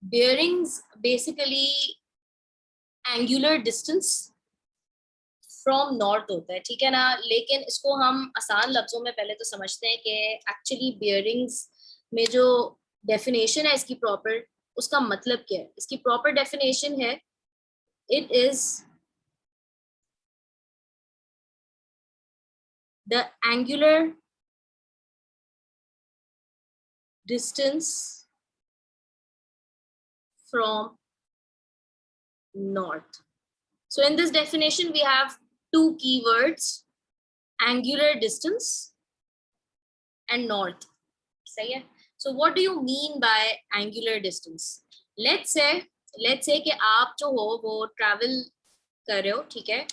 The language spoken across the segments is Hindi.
bearings basically angular distance from north होता है, ठीक है ना। लेकिन इसको हम आसान लफ्जों में पहले तो समझते हैं कि एक्चुअली बियरिंग्स में जो डेफिनेशन है इसकी प्रॉपर, उसका मतलब क्या है। इसकी प्रॉपर डेफिनेशन है, it is the angular distance from north. So in this definition, we have two keywords, angular distance and north. सही है? So what do you mean by angular distance? Let's say कि आप जो हो वो travel कर रहे हो, ठीक है?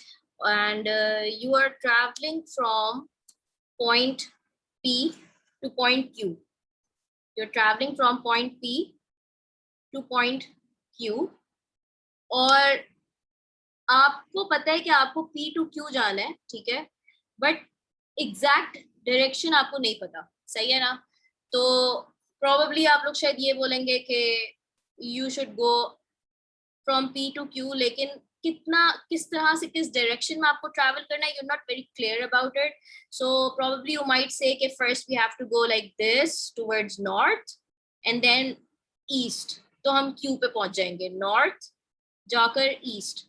And you are traveling from point P to point Q. You're traveling from point P to point Q. और आपको पता है कि आपको P to Q जाना है, ठीक है, बट एग्जैक्ट डायरेक्शन आपको नहीं पता, सही है ना। तो प्रोबेबली आप लोग शायद ये बोलेंगे कि you should go from P to Q, लेकिन किस तरह से किस डायरेक्शन में आपको ट्रैवल करना है, you are not very clear about it. So probably you might say कि first we have to go like this towards north and then east, तो हम Q पे पहुंच जाएंगे, नॉर्थ जाकर east.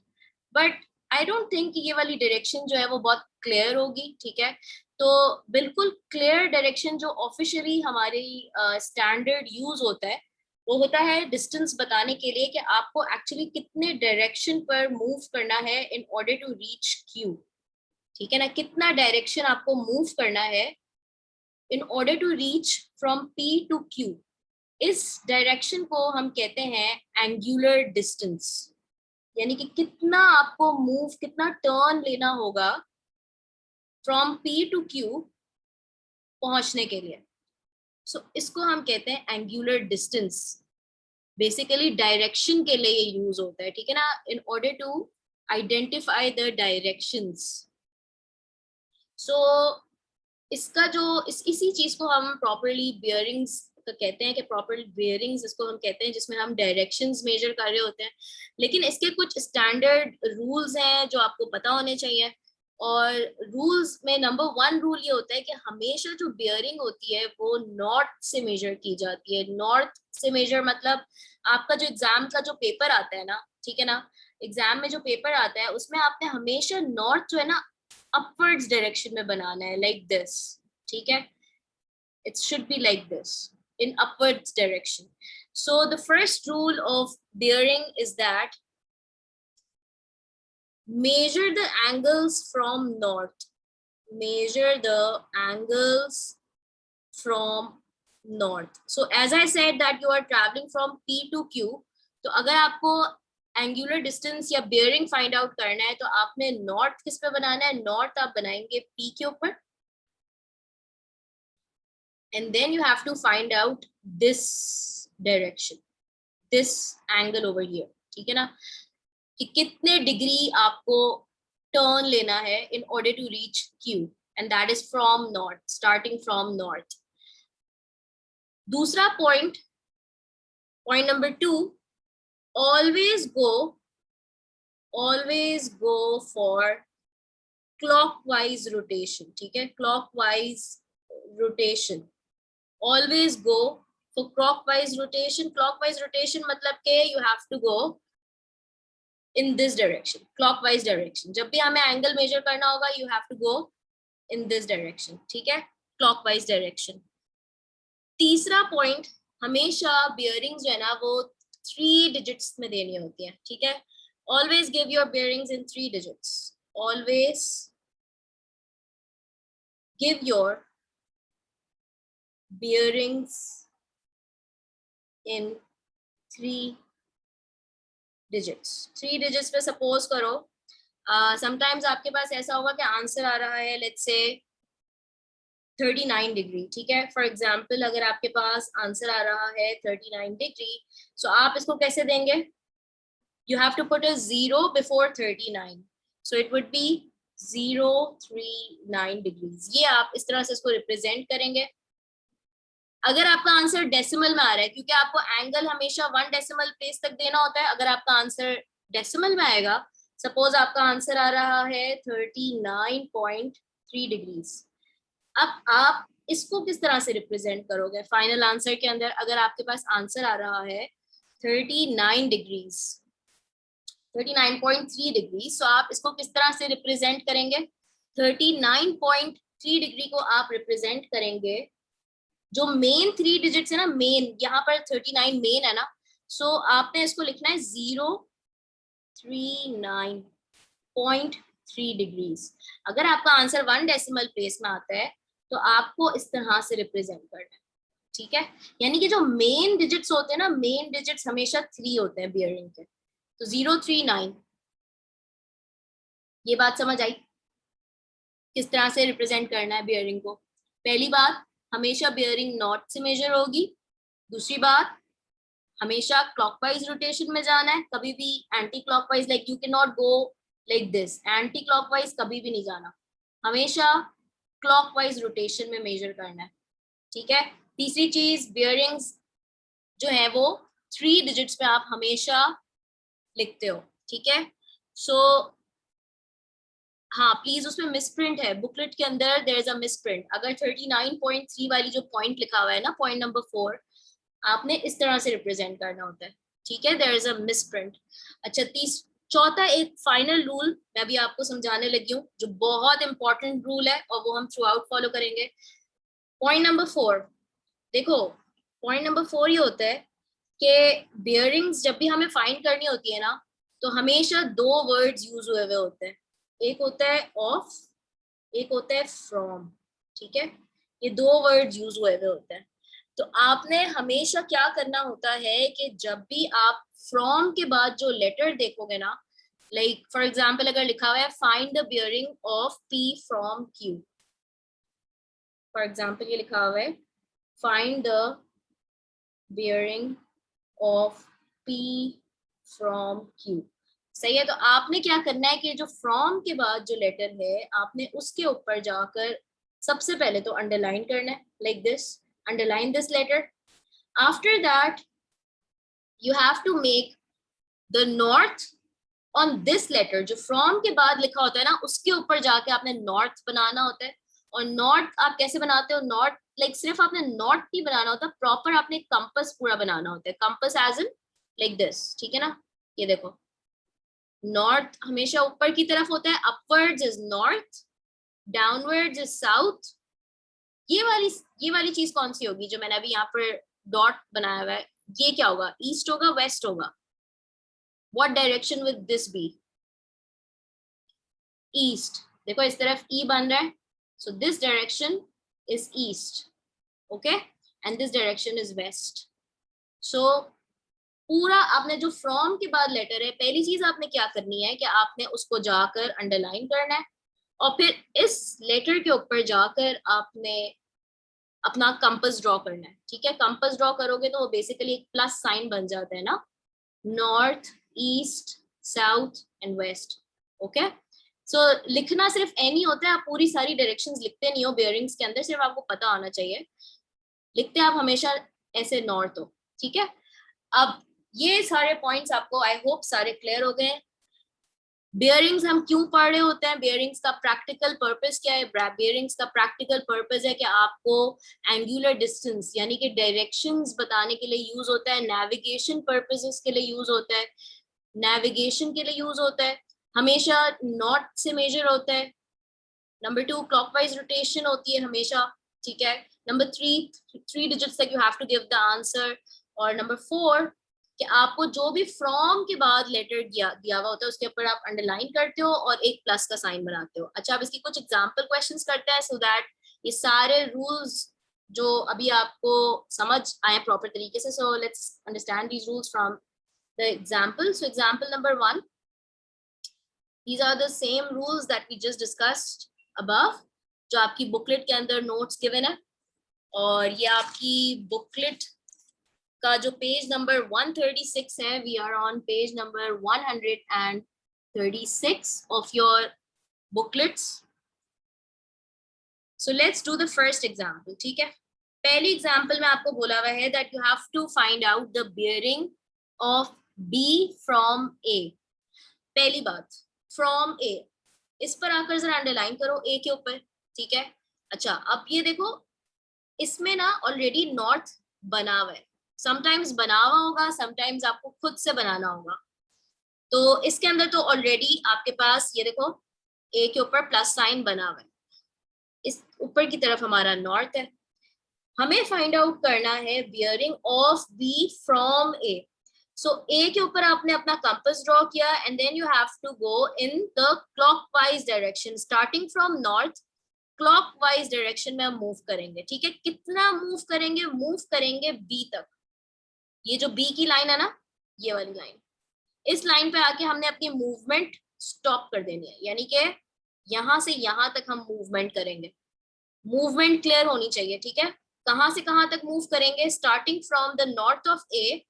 But I don't think ये वाली डायरेक्शन जो है वो बहुत क्लियर होगी, ठीक है। तो बिल्कुल क्लियर डायरेक्शन जो ऑफिशियली हमारी स्टैंडर्ड यूज होता है वो होता है डिस्टेंस बताने के लिए कि आपको एक्चुअली कितने डायरेक्शन पर मूव करना है in order to reach Q, ठीक है ना। कितना डायरेक्शन आपको मूव करना है in order to reach from P to Q। इस डायरेक्शन को हम कहते हैं एंगुलर डिस्टेंस, यानी कि कितना आपको मूव, कितना टर्न लेना होगा फ्रॉम P to Q पहुंचने के लिए। सो इसको हम कहते हैं एंगुलर डिस्टेंस। बेसिकली डायरेक्शन के लिए ये यूज होता है, ठीक है ना, in order to identify the directions. So इसका जो इसी चीज को हम प्रॉपरली बियरिंग्स कहते हैं कि प्रॉपर बियरिंग्स इसको हम कहते हैं, जिसमें हम डायरेक्शंस मेजर कर रहे होते हैं। लेकिन इसके कुछ स्टैंडर्ड रूल्स हैं जो आपको पता होने चाहिए। और रूल्स में नंबर 1 रूल ये होता है कि हमेशा जो बियरिंग होती है वो नॉर्थ से मेजर की जाती है। नॉर्थ से मेजर मतलब आपका जो एग्जाम का जो पेपर आता है ना, ठीक है ना, एग्जाम में जो पेपर आता है उसमें आपने हमेशा नॉर्थ जो है ना अपवर्ड्स डायरेक्शन में बनाना है, लाइक दिस, ठीक है। It should be like this in upwards direction. So the first rule of bearing is that measure the angles from north. Measure the angles from north. So as I said that you are traveling from P to Q, तो अगर आपको एंगुलर डिस्टेंस या बेयरिंग फाइंड आउट करना है तो आपने नॉर्थ किस पे बनाना है, नॉर्थ आप बनाएंगे P के ऊपर, and then you have to find out this direction, this angle over here, ठीक है ना, कि कितने डिग्री आपको टर्न लेना है in order to reach Q, and that is from north, starting from north. दूसरा point number 2, always go for clockwise rotation, ठीक है, clockwise rotation, always go for clockwise rotation. Clockwise rotation मतलब के you have to go in this direction, clockwise direction. जब भी हमें एंगल मेजर करना होगा you have to go in this direction, ठीक है, clockwise direction. तीसरा पॉइंट, हमेशा बियरिंग्स जो है ना वो 3 डिजिट्स में देनी होती है, ठीक है। Always give your bearings in 3 digits. Always give your bearings in 3 digits. 3 digits पे सपोज करो समटाइम्स आपके पास ऐसा होगा कि आंसर आ रहा है लेट्स से 39 डिग्री, ठीक है। फॉर एग्जाम्पल अगर आपके पास आंसर आ रहा है 39 डिग्री, सो आप इसको कैसे देंगे, you have to put a 0 before 39, so it would be 039 degrees. ये आप इस तरह से इसको रिप्रेजेंट करेंगे। अगर आपका आंसर डेसिमल में आ रहा है, क्योंकि आपको एंगल हमेशा 1 डेसिमल प्लेस तक देना होता है, अगर आपका आंसर डेसिमल में आएगा, सपोज आपका आंसर आ रहा है 39.3 डिग्रीज, अब आप इसको किस तरह से रिप्रेजेंट करोगे फाइनल आंसर के अंदर? अगर आपके पास आंसर आ रहा है 39 डिग्रीज, 39.3 डिग्री, सो आप इसको किस तरह से रिप्रेजेंट करेंगे? 39.3 डिग्री को आप रिप्रेजेंट करेंगे, जो मेन 3 डिजिट्स है ना, मेन यहाँ पर 39 मेन है ना, सो आपने इसको लिखना है 039.3 डिग्रीज। अगर आपका आंसर 1 डेसिमल प्लेस में आता है तो आपको इस तरह से रिप्रेजेंट करना है, ठीक है? यानी कि जो मेन डिजिट्स होते हैं ना, मेन डिजिट्स हमेशा 3 होते हैं बियरिंग के, तो 039, ये बात समझ आई किस तरह से रिप्रेजेंट करना है बियरिंग को? पहली बात, हमेशा बियरिंग नॉर्थ से मेजर होगी। दूसरी बात, हमेशा क्लॉकवाइज रोटेशन में जाना है, कभी भी anti clockwise, like you can not go like this, anti clockwise कभी भी नहीं जाना, हमेशा क्लॉकवाइज रोटेशन में मेजर करना है, ठीक है? तीसरी चीज, बियरिंग्स जो है वो 3 डिजिट्स पे आप हमेशा लिखते हो, ठीक है? सो हाँ, प्लीज उसमें मिसप्रिंट है, बुकलेट के अंदर देयर इज अ मिसप्रिंट। अगर 39.3 वाली जो पॉइंट लिखा हुआ है ना, पॉइंट नंबर 4, आपने इस तरह से रिप्रेजेंट करना होता है, ठीक है? There is a misprint. अच्छा, चौथा एक फाइनल रूल मैं भी आपको समझाने लगी हूँ, जो बहुत इंपॉर्टेंट रूल है और वो हम थ्रू आउट फॉलो करेंगे। पॉइंट नंबर 4, देखो, पॉइंट नंबर 4 ये होता है कि बियरिंग्स जब भी हमें फाइंड करनी होती है ना, तो हमेशा 2 वर्ड्स यूज हुए हुए होते हैं, एक होता है ऑफ, एक होता है फ्रॉम, ठीक है? ये 2 वर्ड्स यूज हुए हुए होते हैं। तो आपने हमेशा क्या करना होता है कि जब भी आप फ्रॉम के बाद जो लेटर देखोगे ना, लाइक फॉर एग्जांपल अगर लिखा हुआ है find the bearing of P from Q, for example ये लिखा हुआ है find the bearing of P from Q, सही है? तो आपने क्या करना है कि जो फ्रॉम के बाद जो लेटर है, आपने उसके ऊपर जाकर सबसे पहले तो अंडरलाइन करना है, like this, underline this letter. After that you have to make the north on this letter, जो फ्रॉम के बाद लिखा होता है ना, उसके ऊपर जाके आपने नॉर्थ बनाना होता है। और नॉर्थ आप कैसे बनाते हो? नॉर्थ लाइक सिर्फ आपने नॉर्थ नहीं बनाना होता, प्रॉपर आपने कंपस पूरा बनाना होता है, compass as in like this, ठीक है ना? ये देखो, नॉर्थ हमेशा ऊपर की तरफ होता है, upwards is north, downwards is south. ये वाली चीज कौन सी होगी जो मैंने अभी यहाँ पर डॉट बनाया हुआ है? ये क्या होगा? ईस्ट होगा, वेस्ट होगा? What direction with this be? East. देखो इस तरफ ई बन रहा है, so this direction is east, okay, and this direction is west. So पूरा आपने जो फ्रॉम के बाद लेटर है, पहली चीज आपने क्या करनी है कि आपने उसको जाकर अंडरलाइन करना है, और फिर इस लेटर के ऊपर जाकर आपने अपना कंपास ड्रॉ करना है, ठीक है? कंपास ड्रॉ करोगे तो वो बेसिकली एक प्लस साइन बन जाता है ना, north, east, south and west, okay? So लिखना सिर्फ एन ही होता है, आप पूरी सारी डायरेक्शंस लिखते नहीं हो बियरिंग्स के अंदर, सिर्फ आपको पता होना चाहिए, लिखते आप हमेशा ऐसे नॉर्थ हो, ठीक है? अब ये सारे पॉइंट्स आपको आई होप सारे क्लियर हो गए। बियरिंग्स हम क्यों पढ़ रहे होते हैं, बियरिंग्स का प्रैक्टिकल पर्पस क्या है? बियरिंग्स का प्रैक्टिकल पर्पस है कि आपको एंगुलर डिस्टेंस यानी कि डायरेक्शंस बताने के लिए यूज होता है, नेविगेशन पर्पसेस के लिए यूज होता है, नेविगेशन के लिए यूज होता है, हमेशा नॉर्थ से मेजर होता है। नंबर 2, क्लॉकवाइज रोटेशन होती है हमेशा, ठीक है? नंबर 3 डिजिट्स तक you have to give the answer. और नंबर 4 कि आपको जो भी फ्रॉम के बाद लेटर दिया हुआ होता है उसके ऊपर आप अंडरलाइन करते हो और एक प्लस का साइन बनाते हो। अच्छा, अब इसकी कुछ एग्जांपल क्वेश्चंस करते हैं, सो दैट ये सारे रूल्स जो अभी आपको समझ आए प्रॉपर तरीके से। So let's understand these rules from the example. So example number 1, these are the same rules that we just discussed above, जो आपकी बुकलेट के अंदर नोट्स गिवन है, और ये आपकी बुकलेट का जो पेज नंबर 136 है, we are on page number 136 of your booklets. So let's do the first example, ठीक है? पहली एग्जांपल में आपको बोला हुआ है that you have to find out the bearing of B from A. पहली बात, फ्रॉम ए, इस पर आकर जरा अंडरलाइन करो ए के ऊपर, ठीक है। अच्छा, अब ये देखो, इसमें ना ऑलरेडी नॉर्थ बना हुआ है, समटाइम्स बना हुआ होगा, समटाइम्स आपको खुद से बनाना होगा। तो इसके अंदर तो ऑलरेडी आपके पास ये देखो ए के ऊपर प्लस साइन बना हुआ है, इस ऊपर की तरफ हमारा नॉर्थ है। हमें फाइंड आउट करना है bearing of B from A. So A के ऊपर आपने अपना कंपास ड्रॉ किया and then you have to go in the clockwise direction, starting from north clockwise direction में हम मूव करेंगे, ठीक है। कितना मूव करेंगे? मूव करेंगे बी तक। ये जो बी की लाइन है ना, ये वाली लाइन, इस लाइन पे आके हमने अपनी मूवमेंट स्टॉप कर देनी है, यानी कि यहां से यहां तक हम मूवमेंट करेंगे। मूवमेंट क्लियर होनी चाहिए, ठीक है। कहां से कहां तक मूव करेंगे? Starting from the north of A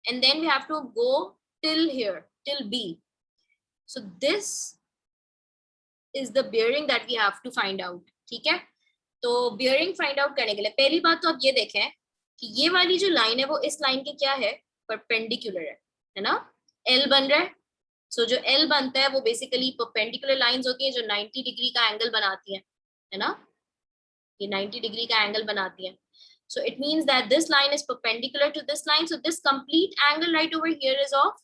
and then we have to go till here, till B. So this is the bearing that we have to find out, ठीक है। तो बियरिंग फाइंड आउट करने के लिए पहली बात तो आप ये देखें कि ये वाली जो लाइन है वो इस लाइन के क्या है? परपेंडिकुलर है ना, एल बन रहा है। सो जो एल बनता है वो बेसिकली परपेंडिकुलर लाइंस होती हैं जो 90 डिग्री का एंगल बनाती हैं, है ना, ये 90 डिग्री का एंगल बनाती हैं। So it means that this line is perpendicular to this line. So this complete angle right over here is of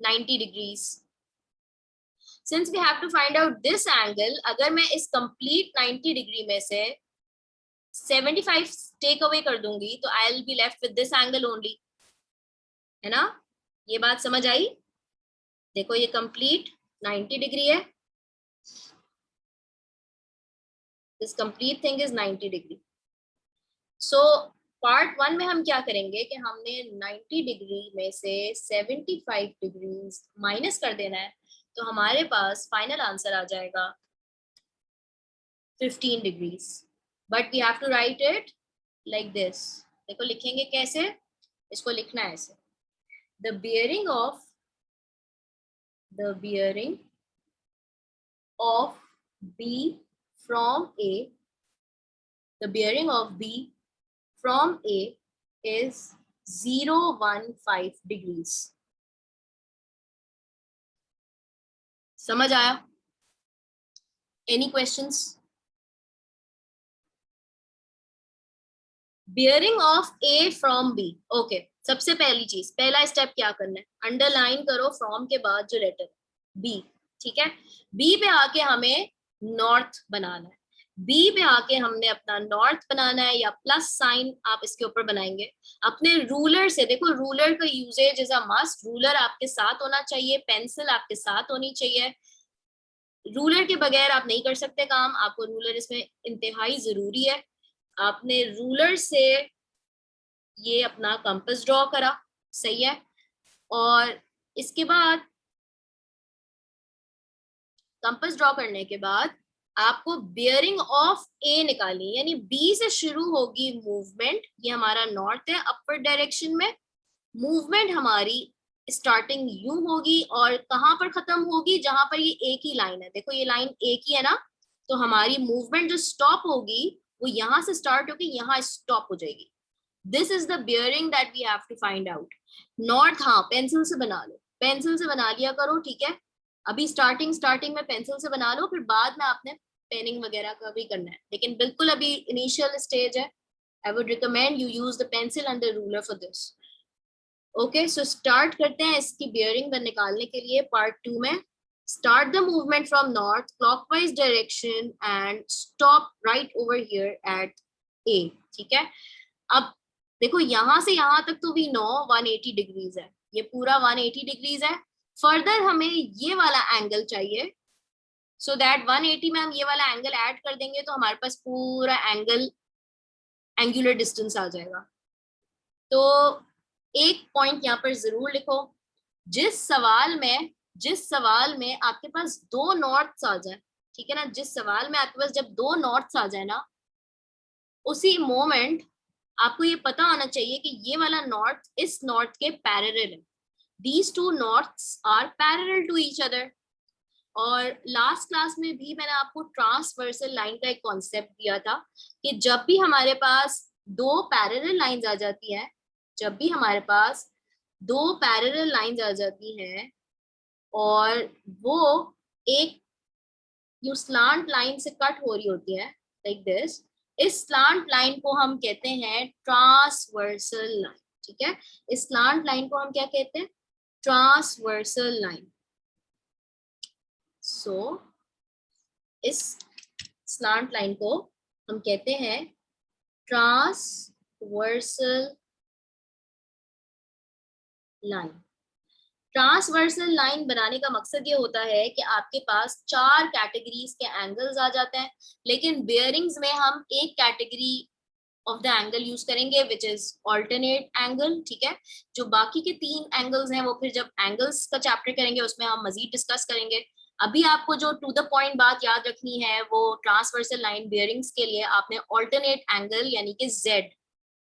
90 degrees. Since we have to find out this angle, अगर मैं इस complete 90 degree में से 75 take away कर दूंगी तो I'll be left with this angle only, है ना। ये बात समझ आई? देखो ये complete 90 degree है, this complete thing is 90 degree. So part 1 में हम क्या करेंगे कि हमने 90 डिग्री में से 75 डिग्रीज माइनस कर देना है, तो हमारे पास फाइनल आंसर आ जाएगा 15 degrees. But we have to write it like this. देखो लिखेंगे कैसे, इसको लिखना है ऐसे, the bearing of B from A, the bearing of B from A is 015 degrees. समझ आया? Any questions? Bearing of A from B. Okay. सबसे पहली चीज, पहला स्टेप क्या करना है? अंडरलाइन करो फ्रॉम के बाद जो लेटर B, ठीक है। B पे आके हमें नॉर्थ बनाना है, बी पे आके हमने अपना नॉर्थ बनाना है, या प्लस साइन आप इसके ऊपर बनाएंगे अपने रूलर से। देखो रूलर का usage is a must, ruler आपके साथ होना चाहिए, पेंसिल आपके साथ होनी चाहिए। रूलर के बगैर आप नहीं कर सकते काम, आपको रूलर इसमें इंतहाई जरूरी है। आपने रूलर से ये अपना कंपास ड्रॉ करा, सही है। और इसके बाद कंपास ड्रॉ करने के बाद आपको बियरिंग ऑफ ए निकालनी, यानी बी से शुरू होगी मूवमेंट, ये हमारा नॉर्थ है, अपर डायरेक्शन में मूवमेंट हमारी स्टार्टिंग यू होगी और कहां पर खत्म होगी? जहां पर ये ए की लाइन है, देखो ये लाइन ए की है ना, तो हमारी मूवमेंट जो स्टॉप होगी वो यहां से स्टार्ट होगी, यहां स्टॉप हो जाएगी। This is the bearing that we have to find out. North, हाँ पेंसिल से बना लो, पेंसिल से बना लिया करो, ठीक है। अभी स्टार्टिंग में पेंसिल से बना लो, फिर बाद में आपने पेनिंग वगैरह का भी करना है, लेकिन बिल्कुल अभी इनिशियल स्टेज है। I would recommend you use the pencil and the ruler for this. Okay, so start करते हैं इसकी बियरिंग निकालने के लिए पार्ट 2 में। Start the movement from north clockwise direction and stop right over here at A, ठीक है। अब देखो यहां से यहां तक तो वी नो 180 डिग्रीज है, ये पूरा 180 डिग्रीज है। फर्दर हमें ये वाला एंगल चाहिए, सो दैट 180 में हम ये वाला एंगल ऐड कर देंगे तो हमारे पास पूरा एंगुलर डिस्टेंस आ जाएगा। तो एक पॉइंट यहाँ पर जरूर लिखो, जिस सवाल में आपके पास दो नॉर्थ्स आ जाए, ठीक है ना, जिस सवाल में आपके पास जब दो नॉर्थ्स आ जाए ना, उसी मोमेंट आपको ये पता होना चाहिए कि ये वाला नॉर्थ इस नॉर्थ के पैरेलल है। These two norths are parallel to each other. और लास्ट क्लास में भी मैंने आपको ट्रांसवर्सल लाइन का एक कॉन्सेप्ट दिया था कि जब भी हमारे पास दो पैरेलल लाइंस आ जाती हैं, जब भी हमारे पास दो पैरेलल लाइंस आ जाती हैं और वो एक यू स्लांट लाइन से कट हो रही होती है लाइक दिस, इस स्लांट लाइन को हम कहते हैं ट्रांसवर्सल लाइन। ठीक है, इस स्लांट लाइन को हम क्या कहते हैं? Transversal line. सो इस स्लांट लाइन को हम कहते हैं ट्रांसवर्सल लाइन। ट्रांसवर्सल लाइन बनाने का मकसद ये होता है कि आपके पास चार कैटेगरीज के एंगल्स आ जाते हैं, लेकिन बेयरिंग्स में हम एक category of the angle use करेंगे विच इज ऑल्टरनेट एंगल। ठीक है, जो बाकी के तीन एंगल्स हैं वो फिर जब एंगल्स का चैप्टर करेंगे उसमें हम मजीद डिस्कस करेंगे। अभी आपको जो टू द पॉइंट बात याद रखनी है वो ट्रांसवर्सल लाइन बेयरिंग्स के लिए आपने ऑल्टरनेट एंगल यानी कि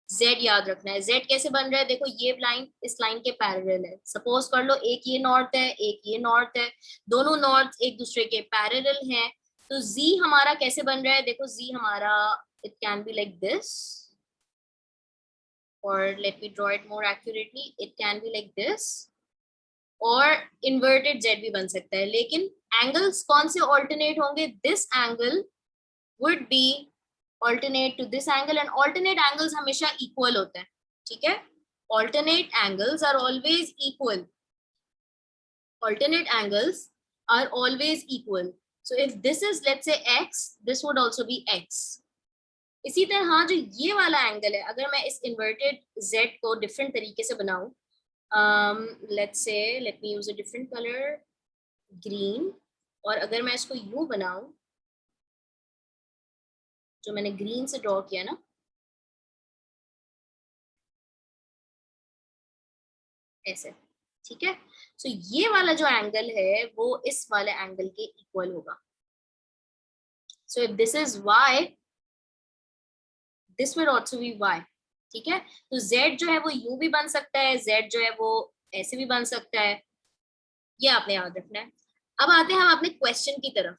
जेड याद रखना है। जेड कैसे बन रहा है? देखो ये लाइन इस लाइन के पैरेलल है। सपोज कर लो एक ये नॉर्थ है एक ये नॉर्थ है, दोनों नॉर्थ एक दूसरे के पैरेलल हैं, तो जी हमारा कैसे बन रहा है? देखो जी हमारा it can be like this, or let me draw it more accurately, it can be like this, और inverted z भी बन सकता है। लेकिन एंगल्स कौन से ऑल्टरनेट होंगे? This angle would be alternate to this angle, and alternate angles हमेशा equal होते हैं। ठीक है, alternate angles are always equal, alternate angles are always equal, so if this is let's say x, this would also be x। इसी तरह हाँ जो ये वाला एंगल है, अगर मैं इस इन्वर्टेड z को डिफरेंट तरीके से बनाऊं, let's say let me use a different colour green, और अगर मैं इसको यूं बनाऊं जो मैंने ग्रीन से ड्रॉ किया ना, ऐसे। ठीक है, सो ये वाला जो एंगल है वो इस वाले एंगल के इक्वल होगा। So if this is y, this will also be y। ठीक है, तो z जो है वो यूं भी बन सकता है, z जो है वो ऐसे भी बन सकता है, ये आपने याद रखना है। अब आते हैं हम अपने क्वेश्चन की तरफ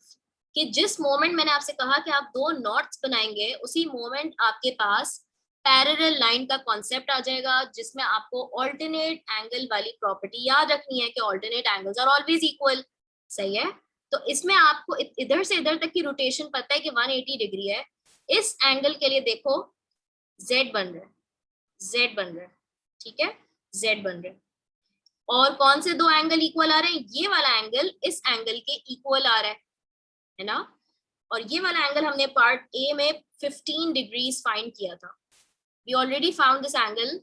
कि जिस मोमेंट मैंने आपसे कहा कि आप दो नॉट्स बनाएंगे, उसी मोमेंट आपके पास पैरेलल लाइन का कॉन्सेप्ट आ जाएगा, जिसमें आपको ऑल्टरनेट एंगल वाली प्रॉपर्टी याद रखनी है कि alternate angles are always equal. सही है, तो इसमें आपको इधर से इधर तक की रोटेशन पता है कि 180 डिग्री है। इस एंगल के लिए देखो z बन रहा है, z बन रहा है। ठीक है, z बन रहा है, और कौन से दो एंगल इक्वल आ रहे हैं? ये वाला एंगल इस एंगल के इक्वल आ रहा है ना, और ये वाला एंगल हमने पार्ट ए में 15 डिग्रीज फाइंड किया था। We already found this angle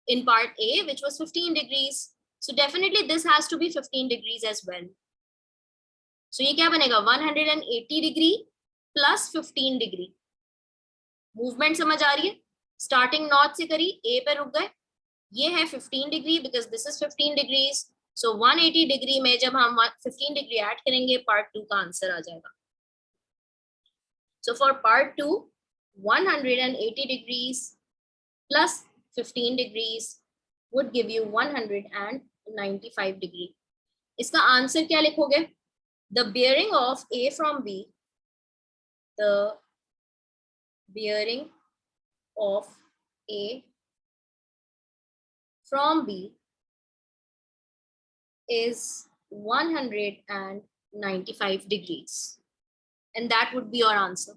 in part A which was 15 degrees, so definitely this has to be 15 degrees as well। so ये क्या बनेगा? 180 डिग्री प्लस 15 डिग्री। मूवमेंट समझ आ रही है? स्टार्टिंग नॉर्थ से करी, ए पे रुक गए, ये है 15 degree because this is 15 degrees. So 180 degree में जब हम 15 डिग्री ऐड करेंगे पार्ट 2 का आंसर आ जाएगा। So for part 2 180 degrees plus 15 degrees would give you 195 degree। इसका आंसर क्या लिखोगे? The bearing of A from B, the bearing of A from B is 195 degrees, and that would be your answer।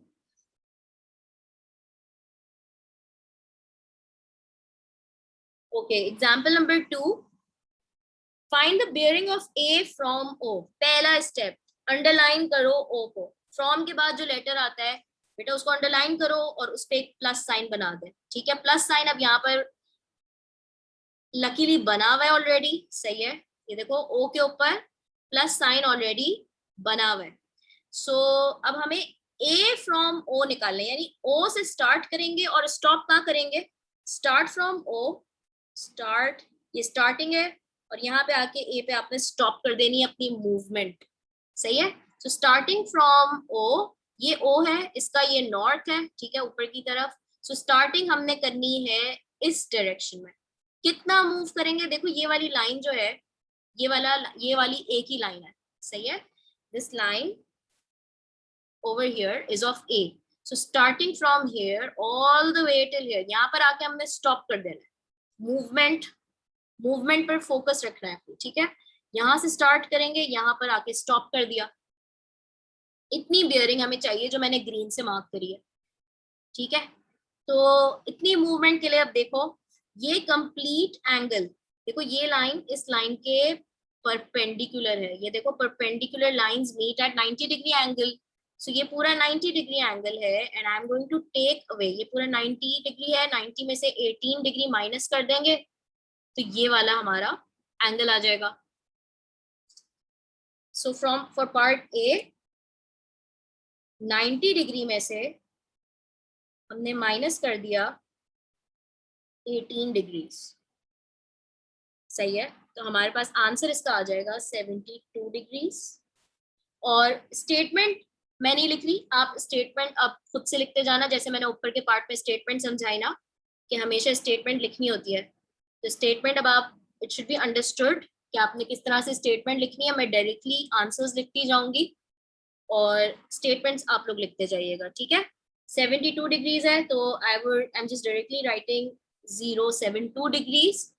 Okay, example number 2, find the bearing of A from O। पहला स्टेप, अंडरलाइन करो O को, फ्रॉम के बाद जो लेटर आता है बेटा उसको अंडरलाइन करो और उस पर एक प्लस साइन बना दे। ठीक है, प्लस साइन अब यहाँ पर लकीली बना हुआ है ऑलरेडी। सही है, ये देखो O के ऊपर प्लस साइन ऑलरेडी बना हुआ है। सो अब हमें A फ्रॉम O निकालना है, यानी O से स्टार्ट करेंगे और स्टॉप कहाँ करेंगे? स्टार्ट फ्रॉम O, स्टार्ट, ये स्टार्टिंग है, और यहाँ पे आके ए पे आपने स्टॉप कर देनी है अपनी मूवमेंट। सही है, सो स्टार्टिंग फ्रॉम ओ, ये ओ है, इसका ये नॉर्थ है। ठीक है, ऊपर की तरफ। सो स्टार्टिंग हमने करनी है इस डायरेक्शन में। कितना मूव करेंगे? देखो ये वाली लाइन जो है, ये वाली एक ही लाइन है। सही है, this line over here is of A, so starting from here all the way till here, यहाँ पर आके हमने स्टॉप कर देना है। मूवमेंट पर फोकस रखना है, ठीक है। यहाँ से स्टार्ट करेंगे, यहाँ पर आके स्टॉप कर दिया। इतनी बियरिंग हमें चाहिए जो मैंने ग्रीन से मार्क करी है, ठीक है। तो इतनी मूवमेंट के लिए अब देखो ये कंप्लीट एंगल, देखो ये लाइन इस लाइन के परपेंडिकुलर है, ये देखो perpendicular lines meet at 90 degree angle. So ये पूरा 90 डिग्री एंगल है and I am going to take away, ये पूरा 90 डिग्री है, 90 में से 18 डिग्री माइनस कर देंगे तो ये वाला हमारा एंगल आ जाएगा। So from for part A 90 degree में से हमने माइनस कर दिया 18 डिग्रीज, सही है। तो हमारे पास आंसर इसका आ जाएगा 72 डिग्रीज। और स्टेटमेंट मैं नहीं लिख रही, आप स्टेटमेंट अब खुद से लिखते जाना, जैसे मैंने ऊपर के पार्ट में स्टेटमेंट समझाई ना कि हमेशा स्टेटमेंट लिखनी होती है। तो स्टेटमेंट अब आप, इट शुड बी अंडरस्टूड कि आपने किस तरह से स्टेटमेंट लिखनी है। मैं डायरेक्टली आंसर्स लिखती जाऊंगी और स्टेटमेंट्स आप लोग लिखते जाइएगा, ठीक है। 72 डिग्रीज है तो I am just directly writing 072 degrees.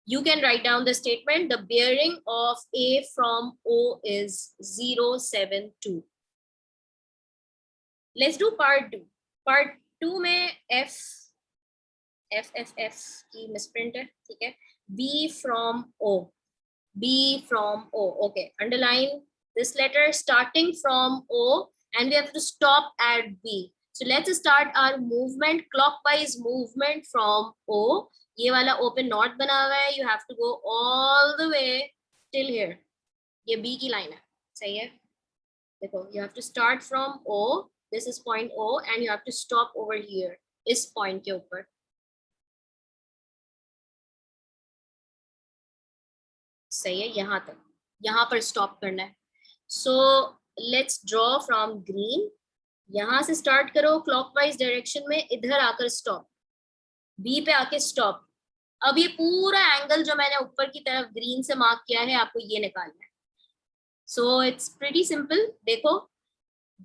You can write down the statement. The bearing of A from O is 072. Let's do part 2. Part 2 में F की misprint है, ठीक है। B from O. B from O. Okay. Underline this letter starting from O and we have to stop at B. So let's start our movement, clockwise movement from O. ये वाला ओपन नॉट बना हुआ है, you have to go all the way till here, ये बी की लाइन है, सही है। देखो you have to start from O, this is point O and you have to stop over here इस पॉइंट के ऊपर, सही है। यहाँ तक, यहाँ पर स्टॉप करना है। So let's draw from green, यहाँ से स्टार्ट करो क्लॉकवाइज डायरेक्शन में, इधर आकर स्टॉप, बी पे आके स्टॉप। अब ये पूरा एंगल जो मैंने ऊपर की तरफ ग्रीन से मार्क किया है आपको ये निकालना है। So it's pretty simple. देखो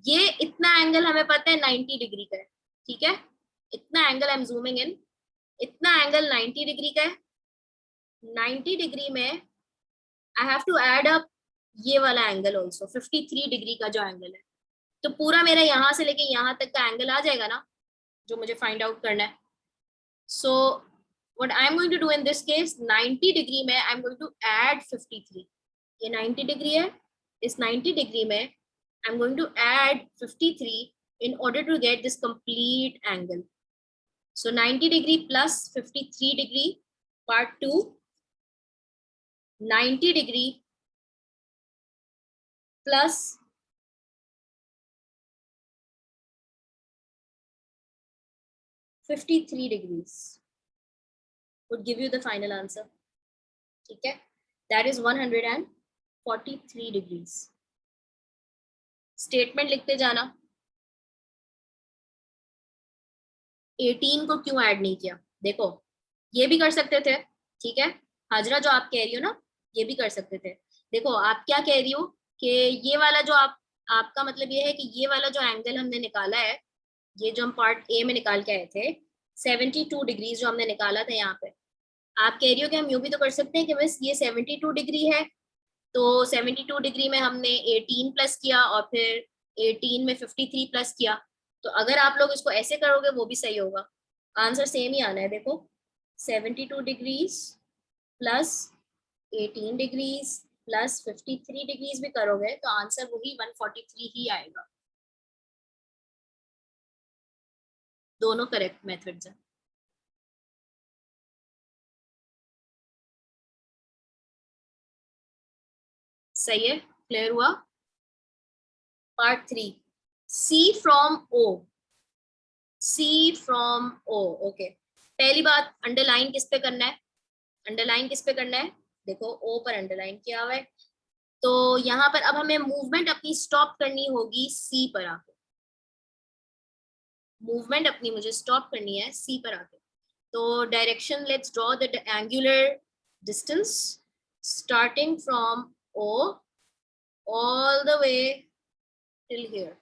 ये इतना एंगल हमें पता है 90 डिग्री का है, ठीक है। इतना angle I am zooming in, इतना एंगल 90 डिग्री का है। 90 डिग्री में I have to add up ये वाला एंगल ऑल्सो, 53 डिग्री का जो एंगल है। तो पूरा मेरा यहाँ से लेके यहाँ तक का एंगल आ जाएगा ना, जो मुझे फाइंड आउट करना है। सो what I'm going to do in this case, 90 degree में I'm going to add 53, ये 90 डिग्री है, इस 90 डिग्री में I'm going to add 53 in order to get this complete angle. So 90 degree plus 53 degree, part 2, 90 degree plus 53 degrees would give you the final answer, ठीक है। That is 143 degrees. स्टेटमेंट लिखते जाना। 18 को क्यों ऐड नहीं किया, देखो ये भी कर सकते थे, ठीक है। हाजरा जो आप कह रही हो ना, ये भी कर सकते थे। देखो आप क्या कह रही हो कि ये वाला जो आपका मतलब ये है कि ये वाला जो एंगल हमने निकाला है, ये जो हम पार्ट ए में निकाल के आए थे 72 डिग्री जो हमने निकाला था यहाँ पे, आप कह रही हो कि हम यूं भी तो कर सकते हैं कि बस ये 72 डिग्री है तो 72 डिग्री में हमने 18 प्लस किया और फिर 18 में 53 प्लस किया। तो अगर आप लोग इसको ऐसे करोगे वो भी सही होगा, आंसर सेम ही आना है। देखो 72 degrees plus 18 degrees plus 53 degrees भी करोगे तो आंसर वही 143 ही आएगा। दोनों करेक्ट मेथड्स हैं। सही है, क्लियर हुआ। Part 3, C from O, C from O, okay. पहली बात अंडरलाइन किस पे करना है, अंडरलाइन किस पे करना है, देखो ओ पर अंडरलाइन किया हुआ है। तो यहाँ पर अब हमें मूवमेंट अपनी स्टॉप करनी होगी सी पर आके, मूवमेंट अपनी मुझे स्टॉप करनी है सी पर आके। तो direction, let's draw the angular distance starting from O all the way till here,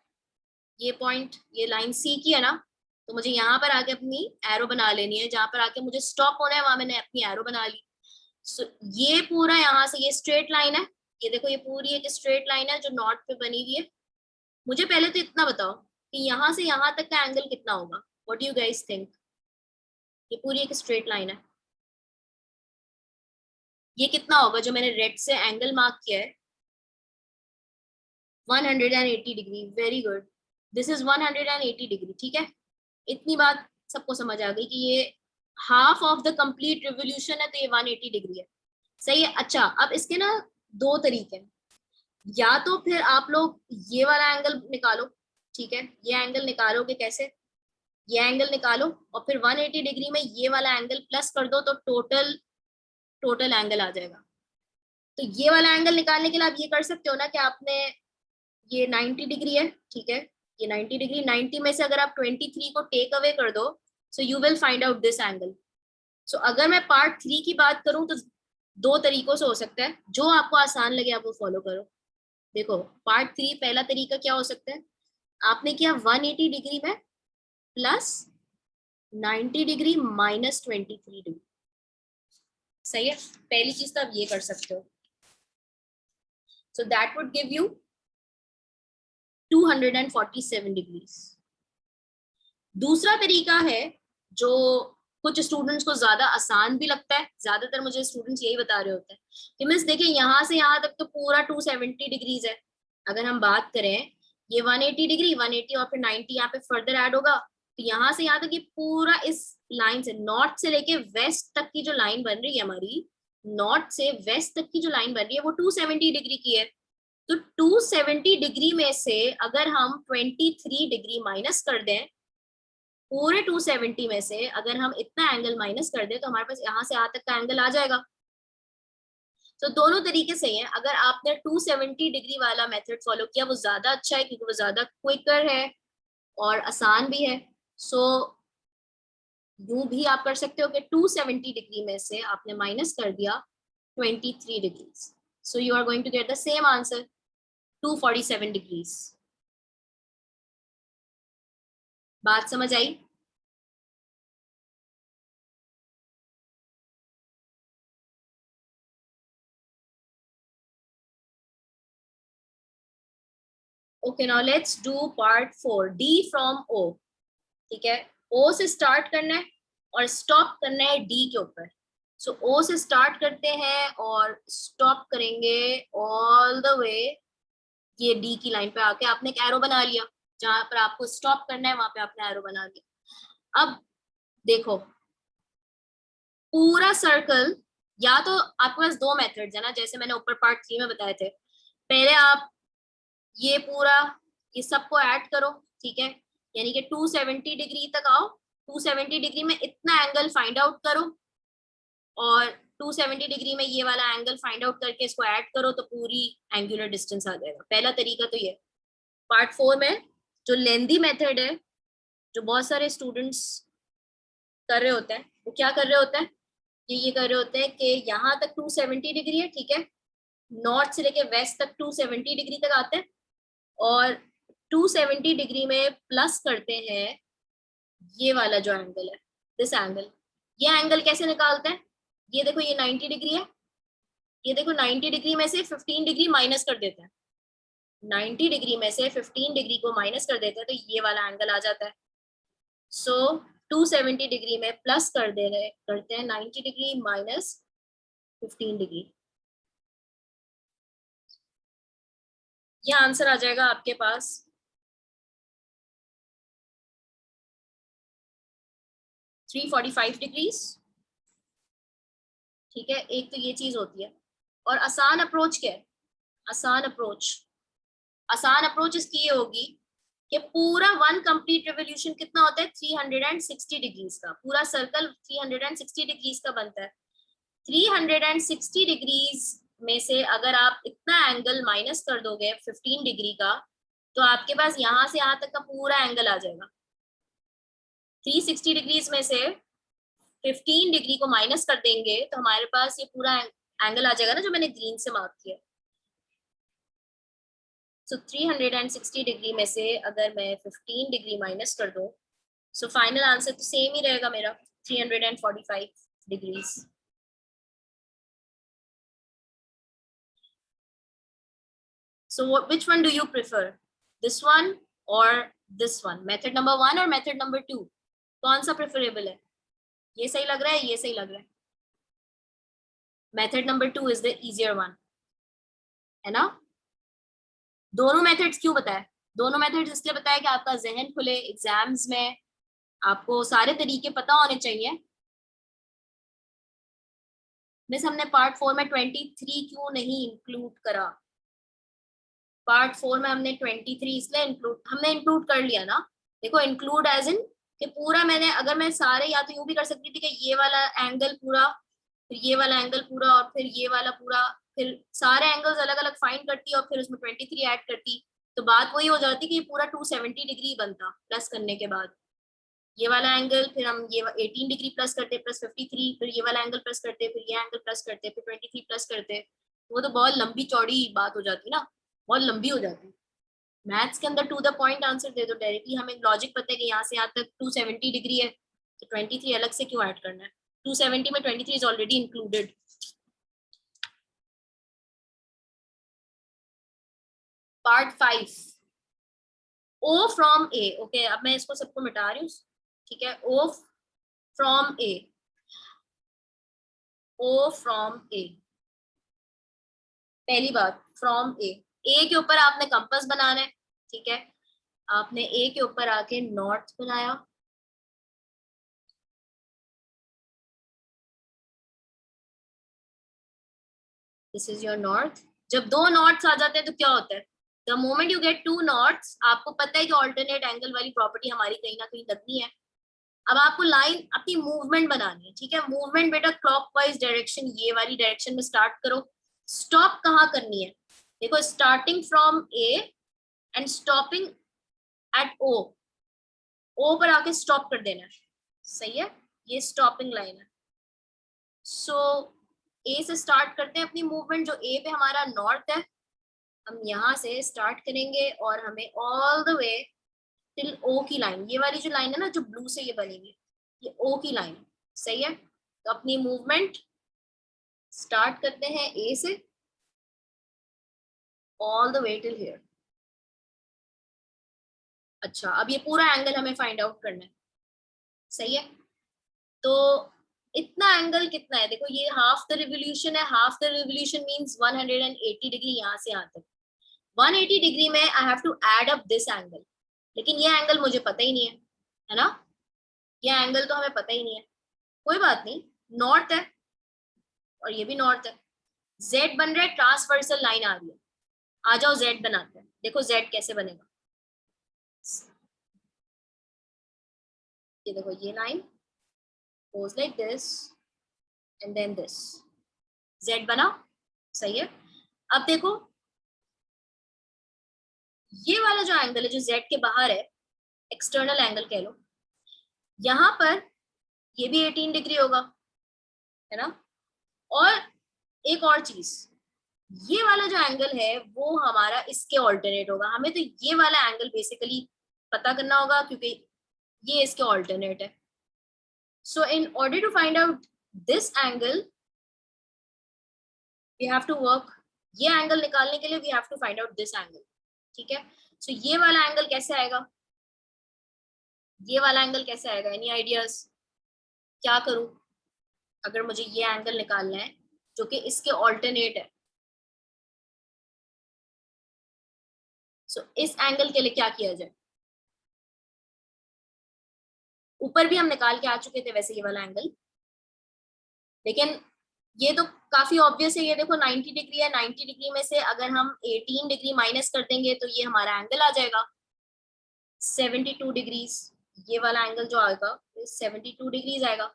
ये पॉइंट, ये लाइन सी की है ना, तो मुझे यहाँ पर आके अपनी एरो बना लेनी है, जहां पर आके मुझे स्टॉप होना है वहां मैंने अपनी एरो बना ली। सो ये पूरा यहाँ से ये स्ट्रेट लाइन है, ये देखो ये पूरी एक स्ट्रेट लाइन है जो नॉर्थ पे बनी हुई है। मुझे पहले तो इतना बताओ कि यहाँ से यहाँ तक का एंगल कितना होगा, what do you guys think? ये पूरी एक स्ट्रेट लाइन है, ये कितना होगा जो मैंने रेड से एंगल मार्क किया है? 180 degree, very good, this is 180 degree, ठीक है। इतनी बात सबको समझ आ गई कि ये half of the complete revolution है, तो ये 180 डिग्री है, सही है। अच्छा, अब इसके ना दो तरीके हैं, या तो फिर आप लोग ये वाला एंगल निकालो, ठीक है, ये एंगल निकालोगे कैसे, ये एंगल निकालो और फिर 180 डिग्री में ये वाला एंगल प्लस कर दो, तो टोटल टोटल एंगल आ जाएगा। तो ये वाला एंगल निकालने के लिए आप ये कर सकते हो ना कि आपने, ये 90 डिग्री है, ठीक है, ये 90 डिग्री, 90 में से अगर आप 23 को टेक अवे कर दो, so you will find out this angle. So अगर मैं पार्ट 3 की बात करूं तो दो तरीकों से हो सकता है, जो आपको आसान लगे आप वो फॉलो करो। देखो पार्ट 3 पहला तरीका क्या हो सकता है, आपने किया 180 डिग्री में प्लस 90 डिग्री माइनस 23 डिग्री, सही है, पहली चीज तो आप ये कर सकते हो। So that would give you 247 degrees. दूसरा तरीका है जो कुछ स्टूडेंट्स को ज्यादा आसान भी लगता है, ज्यादातर मुझे स्टूडेंट्स यही बता रहे होते हैं कि मिस देखिए यहाँ से यहाँ तक तो पूरा 270 डिग्रीज है, अगर हम बात करें ये 180 डिग्री, 180 और फिर 90 यहाँ पे फर्दर ऐड होगा, तो यहाँ से यहाँ तक ये पूरा इस लाइन से नॉर्थ से लेके वेस्ट तक की जो लाइन बन रही है हमारी, नॉर्थ से वेस्ट तक की जो लाइन बन रही है वो 270 डिग्री की है। तो 270 डिग्री में से अगर हम 23 डिग्री माइनस कर दें, पूरे 270 में से अगर हम इतना एंगल माइनस कर दें तो हमारे पास यहाँ से यहाँ तक का एंगल आ जाएगा। तो दोनों तरीके सही है, अगर आपने 270 डिग्री वाला मेथड फॉलो किया वो ज्यादा अच्छा है क्योंकि वो ज्यादा क्विकर है और आसान भी है। सो यूं भी आप कर सकते हो कि 270 डिग्री में से आपने माइनस कर दिया 23 degrees, so you are going to get the same answer 247 degrees. बात समझ आई? Okay now let's do part 4, D from O, ठीक है। ओ से स्टार्ट करना है और स्टॉप करना है डी के ऊपर। सो ओ से स्टार्ट करते हैं और स्टॉप करेंगे ऑल द वे ये डी की लाइन पे आके आपने एक एरो बना लिया, जहां पर आपको स्टॉप करना है वहां पे आपने एरो बना लिया। अब देखो पूरा सर्कल, या तो आपके पास दो मेथड्स है ना, जैसे मैंने ऊपर पार्ट 3 में बताए थे, पहले आप ये पूरा ये सबको ऐड करो, ठीक है, यानी कि 270 डिग्री तक आओ, 270 डिग्री में इतना एंगल फाइंड आउट करो और 270 डिग्री में ये वाला एंगल फाइंड आउट करके इसको ऐड करो तो पूरी एंगुलर डिस्टेंस आ जाएगा। पहला तरीका तो ये। पार्ट 4 में जो लेंदी मेथड है, जो बहुत सारे स्टूडेंट्स कर रहे होते हैं, वो क्या कर रहे होते हैं, ये कर रहे होते हैं कि यहाँ तक 270 डिग्री है, ठीक है, नॉर्थ से लेके वेस्ट तक 270 डिग्री तक आते हैं और 270 डिग्री में प्लस करते हैं ये वाला जो एंगल है, दिस एंगल। ये एंगल कैसे निकालते हैं, ये देखो ये 90 डिग्री है, ये देखो 90 डिग्री में से 15 डिग्री माइनस कर देते हैं, 90 डिग्री में से 15 डिग्री को माइनस कर देते हैं तो ये वाला एंगल आ जाता है। सो 270 डिग्री में प्लस कर दे रहे करते हैं 90 डिग्री माइनस 15 डिग्री, ये आंसर आ जाएगा आपके पास 345 डिग्रीज, ठीक है। एक तो ये चीज होती है। और आसान अप्रोच क्या है, आसान अप्रोच, आसान अप्रोच इसकी ये होगी कि पूरा वन कंप्लीट रिवोल्यूशन कितना होता है 360 डिग्रीज का, पूरा सर्कल 360 डिग्रीज का बनता है। 360 डिग्रीज में से अगर आप इतना एंगल माइनस कर दोगे 15 डिग्री का, तो आपके पास यहाँ से यहाँ तक का पूरा एंगल आ जाएगा। 360 डिग्रीज में से 15 डिग्री को माइनस कर देंगे तो हमारे पास ये पूरा एंगल आ जाएगा ना, जो मैंने ग्रीन से मार्क किया। सो 360 डिग्री में से अगर मैं 15 डिग्री माइनस कर दूं, सो फाइनल आंसर तो सेम ही रहेगा मेरा, 345 degrees. So which one do you prefer? This one or this one? Method number 1 और method number 2? कौन सा preferable है? ये सही लग रहा है, ये सही लग रहा है? Method number 2 is the easier one, है ना? दोनों मेथड्स क्यों बताए? दोनों मेथड्स इसलिए बताया कि आपका जहन खुले, एग्जाम्स में आपको सारे तरीके पता होने चाहिए। मिस हमने पार्ट 4 में 23 क्यों नहीं इंक्लूड करा? पार्ट 4 में हमने 23 इसलिए इंक्लूड कर लिया ना। देखो इंक्लूड एज इन कि पूरा मैंने, अगर मैं सारे, या तो यूं भी कर सकती थी कि ये वाला एंगल पूरा, फिर ये वाला एंगल पूरा, और फिर ये वाला पूरा, फिर सारे एंगल्स अलग अलग फाइंड करती और फिर उसमें 23 ऐड करती, तो बात वही हो जाती कि ये पूरा 270 डिग्री बनता प्लस करने के बाद। ये वाला एंगल, फिर हम ये 18 डिग्री प्लस करते प्लस 53, फिर ये वाला एंगल प्लस करते, फिर ये एंगल प्लस करते, फिर 23 प्लस करते, वो तो बहुत लंबी चौड़ी बात हो जाती ना, बहुत लंबी हो जाती। मैथ्स के अंदर टू द पॉइंट आंसर दे दो डायरेक्टली, हमें लॉजिक पता है कि यहाँ से यहाँ तक 270 डिग्री है, तो 23 अलग से क्यों ऐड करना है? 270 में 23 is already included. Part 5, O from A। Okay, अब मैं इसको सबको मिटा रही हूँ, ठीक है? O from A, O from A। पहली बात, फ्रॉम A, A के ऊपर आपने कंपास बनाना है, ठीक है? आपने A के ऊपर आके नॉर्थ बनाया, दिस इज योर नॉर्थ। जब दो नॉर्थ्स आ जाते हैं तो क्या होता है? The moment you get to norths, आपको पता है कि ऑल्टरनेट एंगल वाली प्रॉपर्टी हमारी कहीं ना कहीं लगनी है। अब आपको लाइन अपनी मूवमेंट बनानी है, ठीक है? मूवमेंट बेटा क्लॉकवाइज डायरेक्शन, ये वाली डायरेक्शन में स्टार्ट करो। स्टॉप कहाँ करनी है? देखो, starting from A and stopping at O, O पर आके स्टॉप कर देना है, सही है? ये स्टॉपिंग लाइन है। सो ए से स्टार्ट करते हैं अपनी मूवमेंट, जो ए पे हमारा नॉर्थ है, हम यहाँ से स्टार्ट करेंगे और हमें ऑल द वे टिल ओ की लाइन, ये वाली जो लाइन है ना जो ब्लू से ये बनेगी, ये ओ की लाइन, सही है? तो अपनी मूवमेंट स्टार्ट करते हैं ए से all the way till here. अच्छा, अब ये पूरा एंगल हमें फाइंड आउट करना है, सही है? तो इतना एंगल कितना है? देखो, ये हाफ द रिवोल्यूशन है, half the revolution means 180 degree यहाँ से यहाँ तक। 180 डिग्री में I have to add up this angle, लेकिन ये एंगल मुझे पता ही नहीं है ना? ये एंगल तो हमें पता ही नहीं है। कोई बात नहीं, नॉर्थ है और ये भी नॉर्थ है, जेड बन रहा है, ट्रांसवर्सल लाइन आ रही है। आ जाओ जेड बनाते हैं, देखो जेड कैसे बनेगा। ये देखो, ये line goes like this and then this, z बना, सही है? अब देखो, ये वाला जो एंगल है जो z के बाहर है, एक्सटर्नल एंगल कह लो, यहाँ पर ये भी 18 डिग्री होगा, है ना? और एक और चीज, ये वाला जो एंगल है वो हमारा इसके ऑल्टरनेट होगा। हमें तो ये वाला एंगल बेसिकली पता करना होगा क्योंकि ये इसके ऑल्टरनेट है। So in order to find out this angle we have to work, ये एंगल निकालने के लिए we have to find out this angle, ठीक है? सो ये वाला एंगल कैसे आएगा? ये वाला एंगल कैसे आएगा? Any ideas? क्या करूं अगर मुझे ये एंगल निकालना है जो कि इसके ऑल्टरनेट है? सो इस एंगल के लिए क्या किया जाए? ऊपर भी हम निकाल के आ चुके थे वैसे ये वाला एंगल, लेकिन ये तो काफी ऑब्वियस है। ये देखो 90 डिग्री है, 90 डिग्री में से अगर हम 18 डिग्री माइनस कर देंगे तो ये हमारा एंगल आ जाएगा 72 डिग्रीज। ये वाला एंगल जो आएगा 72 डिग्रीज आएगा।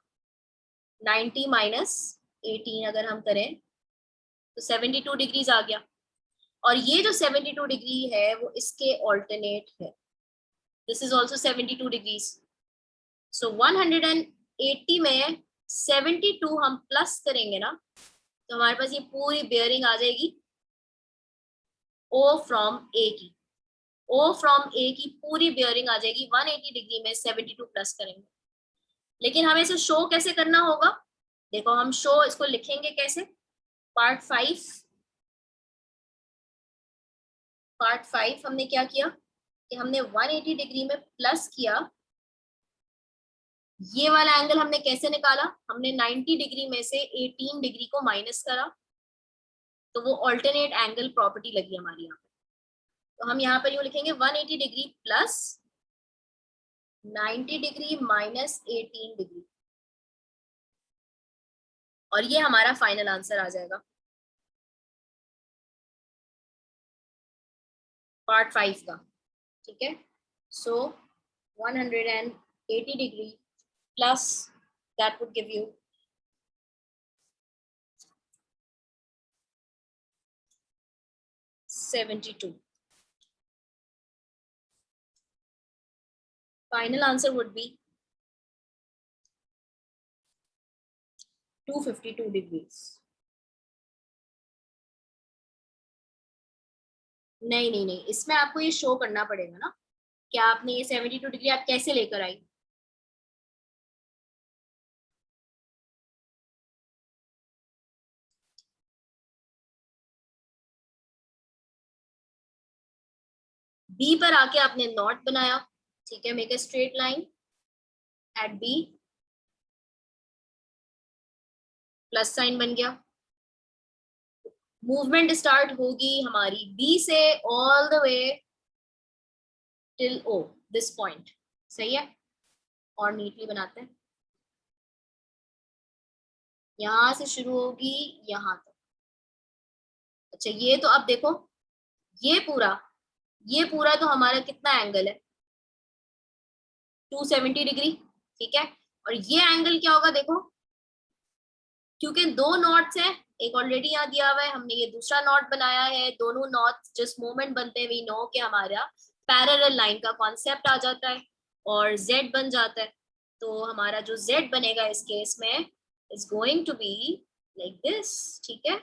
90 माइनस 18 अगर हम करें तो 72 डिग्रीज आ गया, और ये जो 72 डिग्री है वो इसके ऑल्टरनेट है। This is also 72 degrees. So 180 में 72 हम प्लस करेंगे ना, तो हमारे पास ये पूरी बेयरिंग आ जाएगी ओ फ्रॉम ए की, ओ फ्रॉम ए की पूरी बेयरिंग आ जाएगी 180 डिग्री में 72 प्लस करेंगे। लेकिन हमें इसे शो कैसे करना होगा, देखो हम शो इसको लिखेंगे कैसे, पार्ट 5 हमने क्या किया कि हमने 180 डिग्री में प्लस किया, ये वाला एंगल हमने कैसे निकाला, हमने 90 डिग्री में से 18 डिग्री को माइनस करा, तो वो ऑल्टरनेट एंगल प्रॉपर्टी लगी हमारी यहाँ पे। तो हम यहाँ पर यूं लिखेंगे 180 degree plus 90 degree minus 18 degree, और ये हमारा फाइनल आंसर आ जाएगा पार्ट 5 का। ठीक है, सो 180 degree plus that would give you 72. Final answer would be 252 degrees. नहीं नहीं नहीं, इसमें आपको ये शो करना पड़ेगा ना कि आपने ये 72 डिग्री आप कैसे लेकर आई। बी पर आके आपने नॉट बनाया, ठीक है, make a straight line at B, plus sign बन गया, मूवमेंट स्टार्ट होगी हमारी बी से all the way till O, this point, सही है, और नीटली बनाते हैं, यहां से शुरू होगी यहां तक। अच्छा ये तो अब देखो ये पूरा तो हमारा कितना एंगल है 270 डिग्री, ठीक है, और ये एंगल क्या होगा देखो, क्योंकि दो नॉट्स हैं, एक ऑलरेडी यहाँ दिया हुआ है, हमने ये दूसरा नॉट बनाया है, दोनों नॉट्स जिस मोमेंट बनते हैं वी नो कि हमारा पैरेलल लाइन का कॉन्सेप्ट आ जाता है और z बन जाता है, तो हमारा जो z बनेगा इस केस में is going to be like this, ठीक है,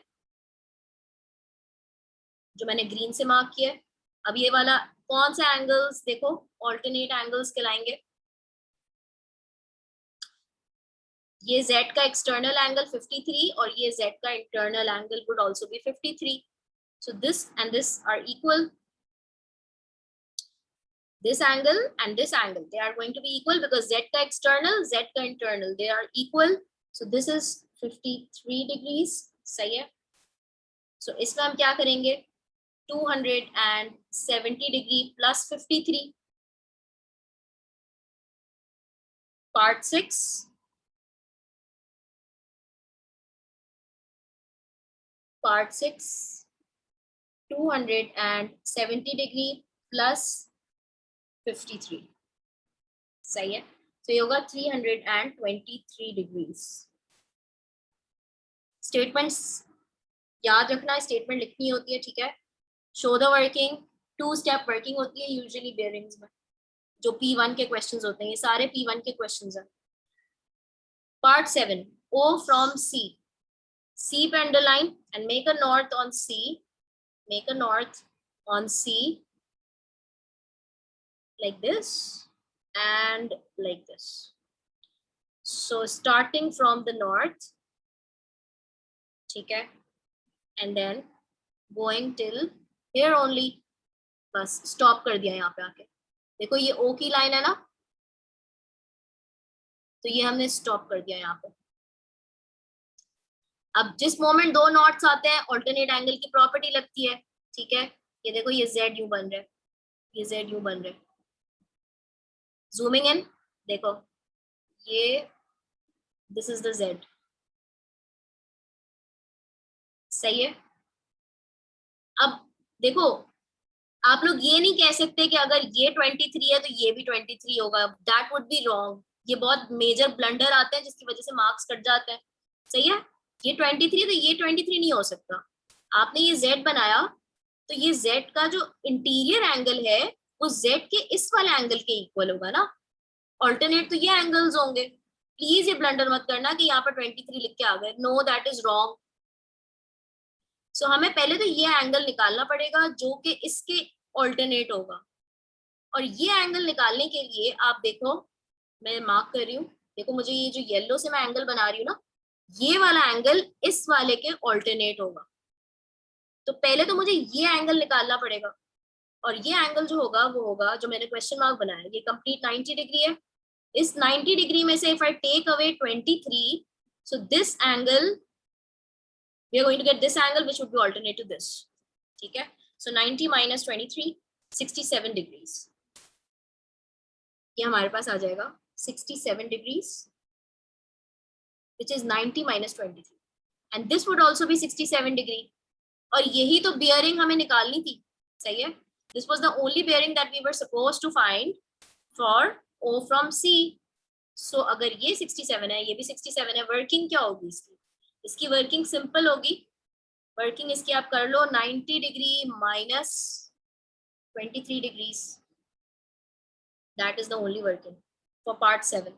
जो मैंने ग्रीन से मार्क किया है। अब ये वाला कौन सा एंगल्स देखो ऑल्टरनेट एंगल्स कहलाएंगे, ये z का एक्सटर्नल एंगल 53 और ये z का internal angle would also be 53, so this and this are equal, this angle and this angle they are going to be equal because z ka external z ka internal they are equal, so this is 53 degrees, सही है। so इसमें हम क्या करेंगे 270 degree plus 53, part 6 270 degree plus 53, सही है, तो ये होगा 323 डिग्रीज। स्टेटमेंट्स याद रखना, स्टेटमेंट लिखनी होती है, ठीक है, show the working, 2 step working होती है यूजुअली बेयरिंग्स में, जो P1 के क्वेश्चंस होते हैं, ये सारे P1 के क्वेश्चंस हैं। पार्ट 7 O फ्रॉम C पे underline and make a north on C, make a north on C like this and like this, so starting from the north, ठीक है, and then going till here only, bus stop कर दिया यहाँ पे आके, देखो ये O की लाइन है ना, तो ये हमने स्टॉप कर दिया यहाँ पे। अब जिस मोमेंट दो नॉट्स आते हैं ऑल्टरनेट एंगल की प्रॉपर्टी लगती है, ठीक है, ये देखो ये Z यूं बन रहा है, ये Z यूं बन रहा है, जूमिंग इन देखो ये दिस इज द Z, सही है। अब देखो आप लोग ये नहीं कह सकते कि अगर ये 23 है तो ये भी 23 होगा, दैट वुड बी रॉन्ग, ये बहुत मेजर ब्लंडर आते हैं जिसकी वजह से मार्क्स कट जाते हैं, सही है, ये 23 तो ये 23 नहीं हो सकता, आपने ये Z बनाया तो ये Z का जो इंटीरियर एंगल है वो Z के इस वाले एंगल के इक्वल होगा ना, ऑल्टरनेट तो ये एंगल्स होंगे, प्लीज ये ब्लंडर मत करना कि यहाँ पर 23 लिख के आ गए, नो दैट इज रॉन्ग। सो हमें पहले तो ये एंगल निकालना पड़ेगा जो कि इसके ऑल्टरनेट होगा, और ये एंगल निकालने के लिए आप देखो, मैं मार्क कर रही हूँ, देखो मुझे ये जो येलो से मैं एंगल बना रही हूँ ना, ये वाला एंगल इस वाले के ऑल्टरनेट होगा। तो पहले तो मुझे ये एंगल निकालना पड़ेगा, और ये एंगल जो होगा वो होगा जो मैंने क्वेश्चन मार्क बनाया, ये कंप्लीट 90 डिग्री है। इस 90 डिग्री में से if I take away 23, so this angle we are going to get this angle which would be alternate to this, ठीक है। so 90 minus 23, 67 degrees, ये हमारे पास आ जाएगा 67 degrees which is 90 minus 23, and this would also be 67 degree, और यही तो bearing हमें निकालनी थी, सही है। this was the only bearing that we were supposed to find for O from C. so अगर ये 67 है, ये भी 67 है, वर्किंग क्या होगी इसकी? इसकी वर्किंग सिंपल होगी, वर्किंग इसकी आप कर लो 90 degree minus 23 degrees, that is the only working for part 7।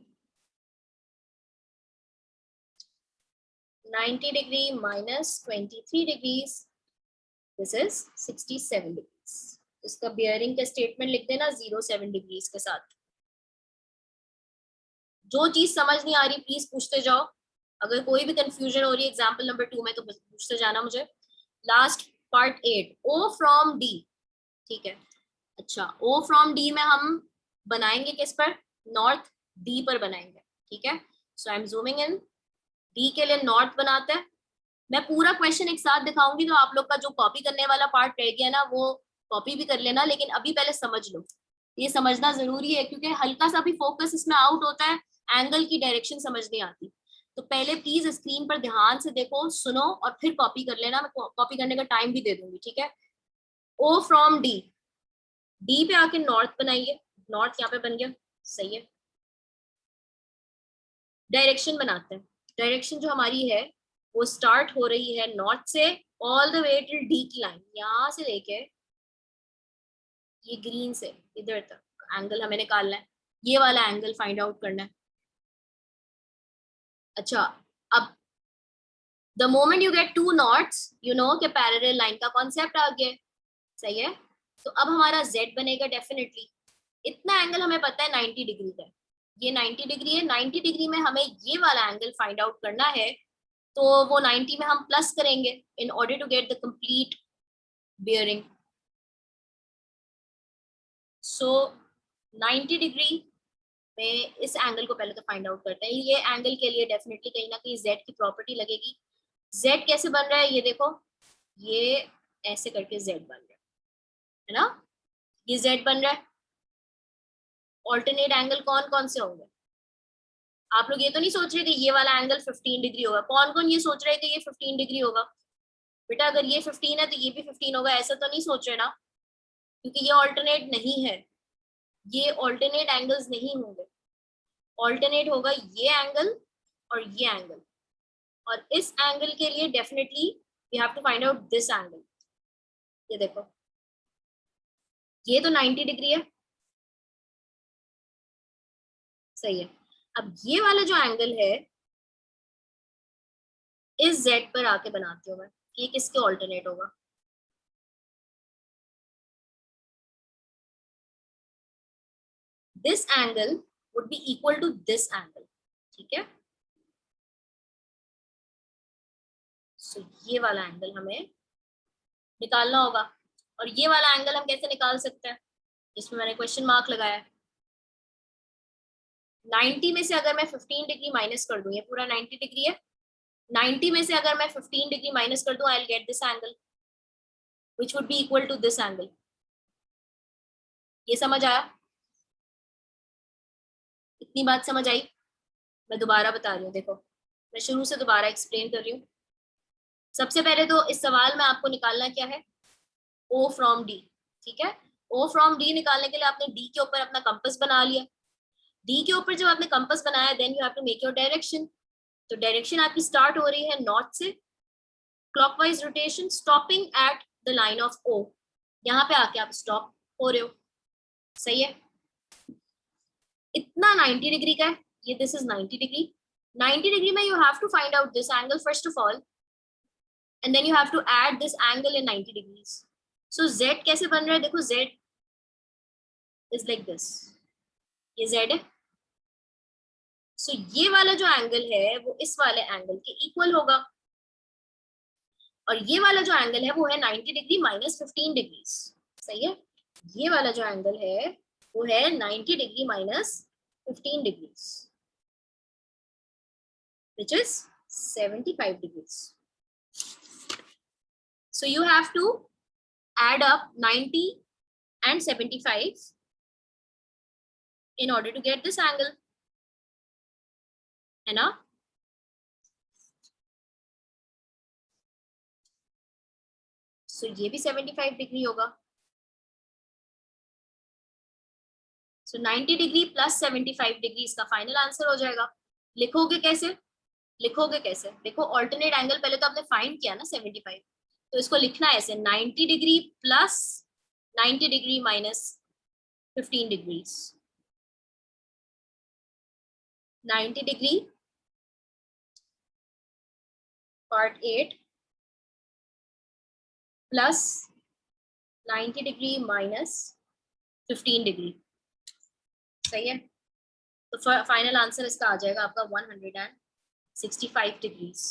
90 degree minus 23 degrees, this is 67 degrees. इसका बियरिंग का स्टेटमेंट लिख देना 07 डिग्रीज के साथ। जो चीज समझ नहीं आ रही प्लीज पूछते जाओ, अगर कोई भी कंफ्यूजन हो रही है एग्जाम्पल नंबर 2 में तो पूछते जाना मुझे। Last part 8, O from D, ठीक है। अच्छा, O फ्रॉम D में हम बनाएंगे किस पर? नॉर्थ D पर बनाएंगे, ठीक है। So I am zooming in, D के लिए नॉर्थ बनाते हैं। मैं पूरा क्वेश्चन एक साथ दिखाऊंगी तो आप लोग का जो कॉपी करने वाला पार्ट रह गया ना वो कॉपी भी कर लेना, लेकिन अभी पहले समझ लो, ये समझना जरूरी है क्योंकि हल्का सा भी फोकस इसमें आउट होता है, एंगल की डायरेक्शन समझ नहीं आती। तो पहले प्लीज स्क्रीन पर ध्यान से देखो, सुनो और फिर कॉपी कर लेना, मैं कॉपी करने का टाइम भी दे दूंगी, ठीक है। O फ्रॉम D, D पे आके नॉर्थ बनाइए, नॉर्थ यहाँ पे बन गया, सही है। डायरेक्शन बनाते हैं, डायरेक्शन जो हमारी है वो स्टार्ट हो रही है नॉर्थ से all the way till D की लाइन, यहाँ से लेके ये ग्रीन से इधर तक एंगल हमें निकालना है, ये वाला एंगल फाइंड आउट करना है। अच्छा, अब the moment you get to knots you know कि पैरेलल लाइन का कॉन्सेप्ट आ गया, सही है। तो अब हमारा Z बनेगा डेफिनेटली, इतना एंगल हमें पता है 90 डिग्री का, ये 90 डिग्री है, 90 डिग्री में हमें ये वाला एंगल फाइंड आउट करना है, तो वो 90 में हम प्लस करेंगे in order to get the complete bearing. So 90 degree में इस एंगल को पहले तो फाइंड आउट करते हैं। ये एंगल के लिए डेफिनेटली कहीं ना कहीं Z की प्रॉपर्टी लगेगी। Z कैसे बन रहा है ये देखो, ये ऐसे करके Z बन रहा है ना, ये Z बन रहा है। ऑल्टरनेट एंगल कौन कौन से होंगे? आप लोग ये तो नहीं सोच रहे कि ये वाला एंगल 15 डिग्री होगा, कौन कौन ये सोच रहे हैं कि ये 15 डिग्री होगा? बेटा अगर ये 15 है तो ये भी 15 होगा, ऐसा तो नहीं सोच रहे ना, क्योंकि ये ऑल्टरनेट नहीं है, ये ऑल्टरनेट एंगल्स नहीं होंगे। ऑल्टरनेट होगा ये एंगल और ये एंगल, और इस एंगल के लिए definitely we have to find out this angle. ये देखो, ये तो 90 डिग्री है, सही है। अब ये वाला जो एंगल है इस Z पर आके बनाती हूँ मैं, ये किसके ऑल्टरनेट होगा? This angle would be equal to this angle, ठीक है। सो ये वाला एंगल हमें निकालना होगा, और ये वाला एंगल हम कैसे निकाल सकते हैं, जिसमें मैंने क्वेश्चन मार्क लगाया है। 90 में से अगर मैं 15 डिग्री माइनस कर दूं, ये पूरा 90 डिग्री है, 90 में से अगर मैं 15 डिग्री माइनस कर दूं, I will get this angle which would be equal to this angle. ये समझ आया? इतनी बात समझ आई? मैं दोबारा बता रही हूँ, देखो मैं शुरू से दोबारा एक्सप्लेन कर रही हूँ। सबसे पहले तो इस सवाल में आपको निकालना क्या है? O फ्रॉम D, ठीक है। O फ्रॉम D निकालने के लिए आपने D के ऊपर अपना कंपास बना लिया। D के ऊपर जब आपने कंपास बनाया then you have to make your direction. तो डायरेक्शन आपकी स्टार्ट हो रही है नॉर्थ से, clockwise rotation, stopping at the line of O। यहाँ पे आके आप स्टॉप हो रहे हो, सही है। इतना 90 डिग्री का है, ये दिस इज 90 डिग्री। 90 डिग्री में you have to find out this angle first of all. and then you have to add this angle in 90 degrees. So z कैसे बन रहा है? देखो z is like this. ये z है. So ये वाला जो एंगल है वो इस वाले एंगल के इक्वल होगा, और ये वाला जो एंगल है वो है 90 डिग्री माइनस 15 डिग्री. सही है. ये वाला जो एंगल है वो है 90 degree minus 15 degree, which is 75 degrees. So you have to add up 90 and 75 in order to get this angle, है ना? So ये भी 75 डिग्री होगा. So 90 डिग्री प्लस 75 डिग्री इसका फाइनल आंसर हो जाएगा. लिखोगे कैसे? लिखोगे कैसे? देखो ऑल्टरनेट एंगल पहले तो आपने फाइंड किया ना 75, तो इसको लिखना है ऐसे 90 degree plus 90 degree minus 15 degree. 90 degree part 8 plus 90 degree minus 15 degree. सही है. तो फाइनल आंसर इसका आ जाएगा आपका 165 डिग्रीज.